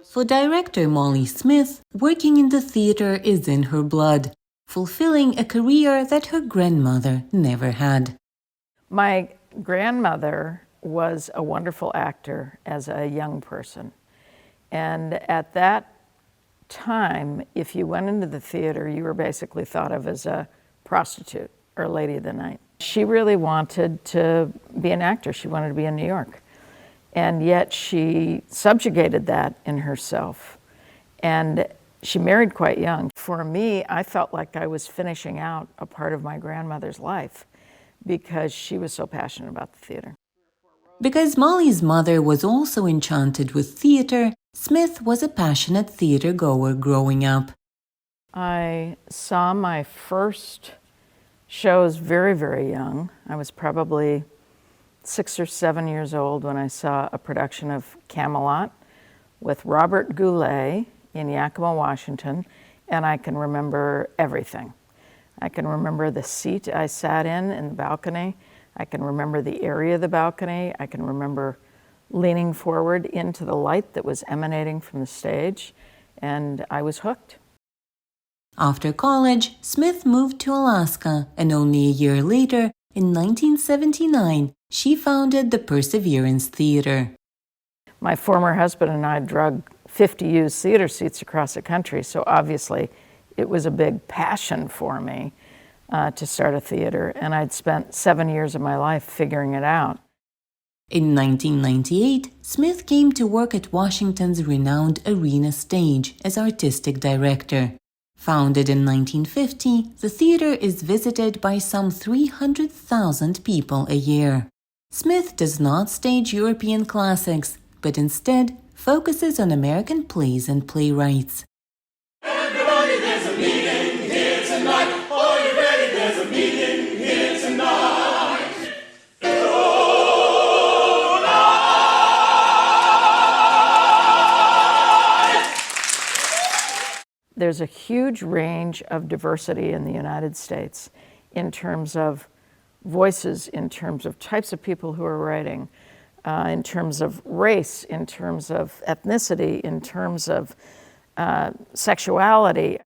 For director Molly Smith, working in the theater is in her blood, fulfilling a career that her grandmother never had. My grandmother was a wonderful actor as a young person. And at that time, if you went into the theater, you were basically thought of as a prostitute or lady of the night. She really wanted to be an actor. She wanted to be in New York. And yet she subjugated that in herself. And she married quite young. For me, I felt like I was finishing out a part of my grandmother's life because she was so passionate about the theater. Because Molly's mother was also enchanted with theater, Smith was a passionate theater goer growing up. I saw my first shows very, very young. I was probably 6 or 7 years old when I saw a production of Camelot with Robert Goulet in Yakima, Washington, and I can remember everything. I can remember the seat I sat in the balcony. I can remember the area of the balcony. I can remember leaning forward into the light that was emanating from the stage, and I was hooked. After college, Smith moved to Alaska, and only a year later, in 1979, she founded the Perseverance Theater. My former husband and I drug 50 used theater seats across the country, so obviously it was a big passion for me to start a theater, and I'd spent 7 years of my life figuring it out. In 1998, Smith came to work at Washington's renowned Arena Stage as artistic director. Founded in 1950, the theater is visited by some 300,000 people a year. Smith does not stage European classics, but instead focuses on American plays and playwrights. Everybody, there's a meeting here tonight. Are you ready? There's a meeting here tonight. There's a huge range of diversity in the United States in terms of voices, in terms of types of people who are writing, in terms of race, in terms of ethnicity, in terms of sexuality.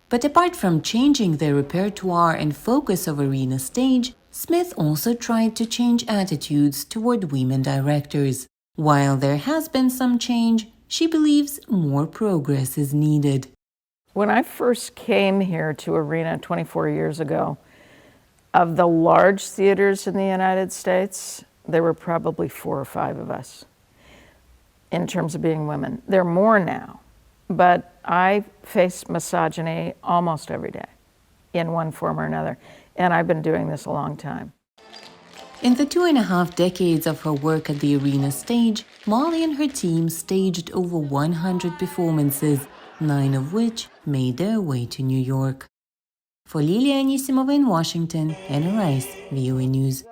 But apart from changing the repertoire and focus of Arena Stage, Smith also tried to change attitudes toward women directors. While there has been some change, she believes more progress is needed. When I first came here to Arena 24 years ago, of the large theaters in the United States, there were probably 4 or 5 of us in terms of being women. There are more now, but I face misogyny almost every day in one form or another, and I've been doing this a long time. In the 2.5 decades of her work at the Arena Stage, Molly and her team staged over 100 performances, 9 of which made their way to New York. For Lilia Anisimova in Washington, Anna Rice, VOA News.